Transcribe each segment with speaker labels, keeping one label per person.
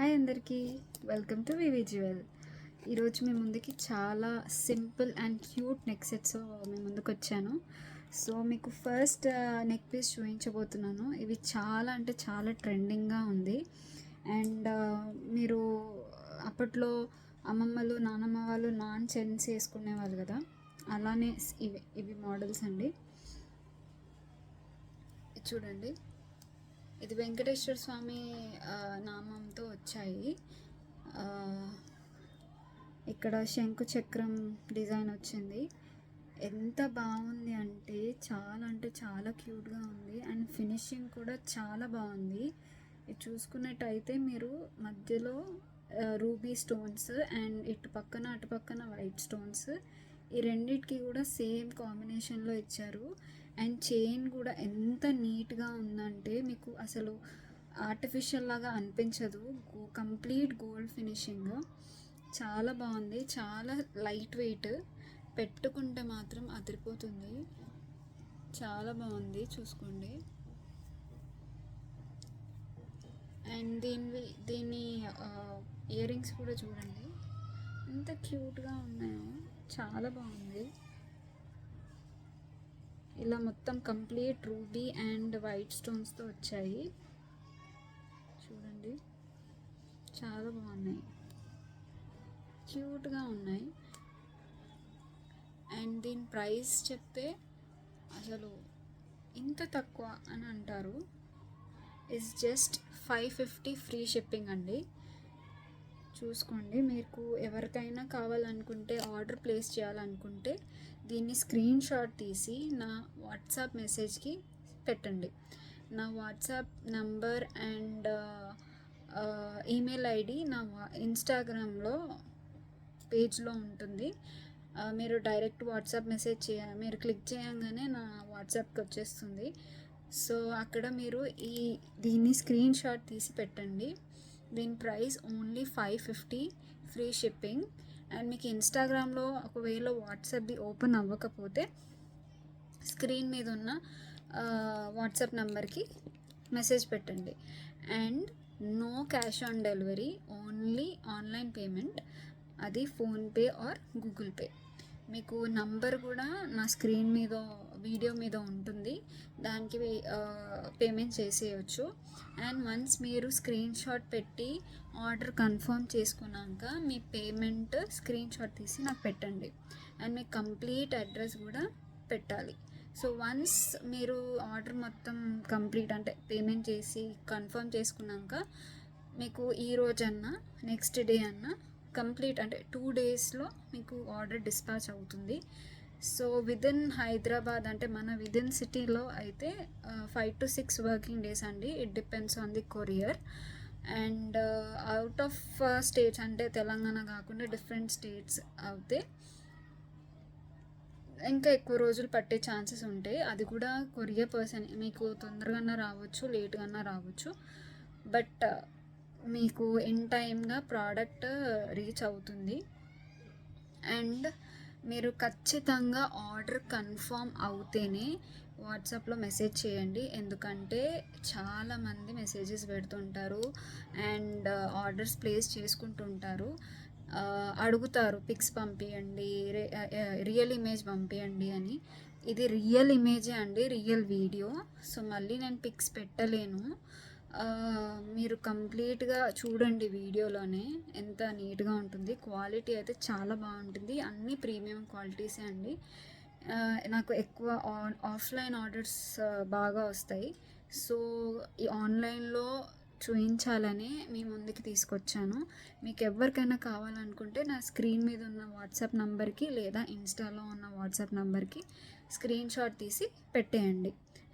Speaker 1: Hi అందరికీ, welcome to V V jewel. ఈరోజు మీ ముందుకి చాలా simple and cute neck sets మీ ముందుకు వచ్చాను. సో మీకు ఫస్ట్ నెక్ పీస్ చూపించబోతున్నాను. ఇవి చాలా అంటే చాలా ట్రెండింగ్గా ఉంది. అండ్ మీరు అప్పట్లో అమ్మమ్మలు నానమ్మ వాళ్ళు నాన్ చెన్స్ వేసుకునేవాళ్ళు కదా, అలానే ఇవి మోడల్స్ అండి. చూడండి, ఇది వెంకటేశ్వర స్వామి నామంతో వచ్చాయి. ఇక్కడ శంకు చక్రం డిజైన్ వచ్చింది. ఎంత బాగుంది అంటే చాలా క్యూట్గా ఉంది. అండ్ ఫినిషింగ్ కూడా చాలా బాగుంది. ఇది చూసుకున్నట్టయితే మీరు మధ్యలో రూబీ స్టోన్స్ అండ్ అటు పక్కన వైట్ స్టోన్స్, ఈ రెండిటికి కూడా సేమ్ కాంబినేషన్లో ఇచ్చారు. అండ్ చైన్ కూడా ఎంత నీట్గా ఉందంటే మీకు అసలు ఆర్టిఫిషియల్ లాగా అనిపించదు. కంప్లీట్ గోల్డ్ ఫినిషింగ్, చాలా బాగుంది. చాలా లైట్ వెయిట్, పెట్టుకుంటే మాత్రం అదిరిపోతుంది. చాలా బాగుంది, చూసుకోండి. అండ్ దీని ఇయర్ రింగ్స్ కూడా చూడండి ఎంత క్యూట్గా ఉన్నాయో, చాలా బాగుంది. ఇలా మొత్తం కంప్లీట్ రూబీ అండ్ వైట్ స్టోన్స్తో వచ్చాయి. చూడండి, చాలా బాగున్నాయి, క్యూట్గా ఉన్నాయి. అండ్ దీని ప్రైస్ చెప్తే అసలు ఇంత తక్కువ అని అంటారు. ఇట్స్ జస్ట్ 550 ఫ్రీ షిప్పింగ్ అండి. చూసుకోండి, మీకు ఎవరికైనా కావాలనుకుంటే, ఆర్డర్ ప్లేస్ చేయాలనుకుంటే దీన్ని స్క్రీన్ షాట్ తీసి నా వాట్సాప్ మెసేజ్కి పెట్టండి. నా WhatsApp number and email ID నా ఇన్స్టాగ్రామ్లో పేజ్లో ఉంటుంది. మీరు డైరెక్ట్ వాట్సాప్ మెసేజ్ మీరు క్లిక్ చేయగానే నా వాట్సాప్కి వచ్చేస్తుంది. సో అక్కడ మీరు దీన్ని స్క్రీన్ షాట్ తీసి పెట్టండి. దీని price only 550 free shipping. And మీకు ఇన్స్టాగ్రామ్లో ఒకవేళ వాట్సాప్ది ఓపెన్ అవ్వకపోతే స్క్రీన్ మీద ఉన్న వాట్సాప్ నెంబర్కి మెసేజ్ పెట్టండి. And no cash on delivery, only online payment. అది ఫోన్పే ఆర్ గూగుల్ పే. మీకు నంబర్ కూడా నా స్క్రీన్ మీద వీడియో మీద ఉంటుంది, దానికి పేమెంట్ చేసేయచ్చు. అండ్ వన్స్ మీరు స్క్రీన్ షాట్ పెట్టి ఆర్డర్ కన్ఫర్మ్ చేసుకున్నాక మీ పేమెంట్ స్క్రీన్ షాట్ తీసి నాకు పెట్టండి. అండ్ మీ కంప్లీట్ అడ్రస్ కూడా పెట్టాలి. సో వన్స్ మీరు ఆర్డర్ మొత్తం కంప్లీట్ అంటే పేమెంట్ చేసి కన్ఫర్మ్ చేసుకున్నాక మీకు ఈ రోజన్నా నెక్స్ట్ డే అన్నా కంప్లీట్ అంటే 2 డేస్లో మీకు ఆర్డర్ డిస్పాచ్ అవుతుంది. సో విదిన్ హైదరాబాద్ అంటే మన విదిన్ సిటీలో అయితే 5 to 6 వర్కింగ్ డేస్ అండి. It depends on the courier. And out of states అంటే తెలంగాణ కాకుండా డిఫరెంట్ స్టేట్స్ అయితే ఇంకా ఎక్కువ రోజులు పట్టే ఛాన్సెస్ ఉంటాయి. అది కూడా కొరియర్ పర్సన్ మీకు తొందరగా రావచ్చు, లేట్గా రావచ్చు. బట్ మీకు ఇన్ టైమ్గా ప్రోడక్ట్ రీచ్ అవుతుంది. అండ్ మీరు ఖచ్చితంగా ఆర్డర్ కన్ఫర్మ్ అవుతేనే వాట్సాప్లో మెసేజ్ చేయండి. ఎందుకంటే చాలామంది మెసేజెస్ పెడుతుంటారు అండ్ ఆర్డర్స్ ప్లేస్ చేసుకుంటుంటారు. అడుగుతారు పిక్స్ పంపించండి, రియల్ ఇమేజ్ పంపించండి అని. ఇది రియల్ ఇమేజే అండి, రియల్ వీడియో. సో మళ్ళీ నేను పిక్స్ పెట్టలేను. మీరు కంప్లీట్గా చూడండి, వీడియోలోనే ఎంత నీట్గా ఉంటుంది. క్వాలిటీ అయితే చాలా బాగుంటుంది, అన్నీ ప్రీమియం క్వాలిటీసే అండి. నాకు ఎక్కువ ఆఫ్లైన్ ఆర్డర్స్ బాగా వస్తాయి. సో ఈ ఆన్లైన్లో చూపించాలని మీ ముందుకి తీసుకొచ్చాను. మీకు ఎవరికైనా కావాలనుకుంటే నా స్క్రీన్ మీద ఉన్న వాట్సాప్ నంబర్కి లేదా ఇన్స్టాలో ఉన్న వాట్సాప్ నంబర్కి స్క్రీన్ షాట్ తీసి పెట్టేయండి.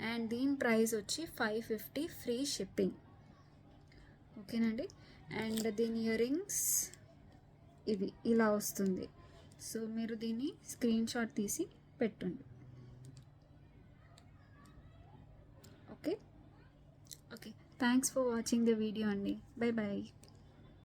Speaker 1: అండ్ దీని ప్రైస్ వచ్చి 550 ఫ్రీ షిప్పింగ్. ఓకేనండి. అండ్ దీని ఇయర్ రింగ్స్ ఇవి ఇలా వస్తుంది. సో మీరు దీన్ని స్క్రీన్ షాట్ తీసి పెట్టండి. Okay, thanks for watching the video అండి. Bye bye.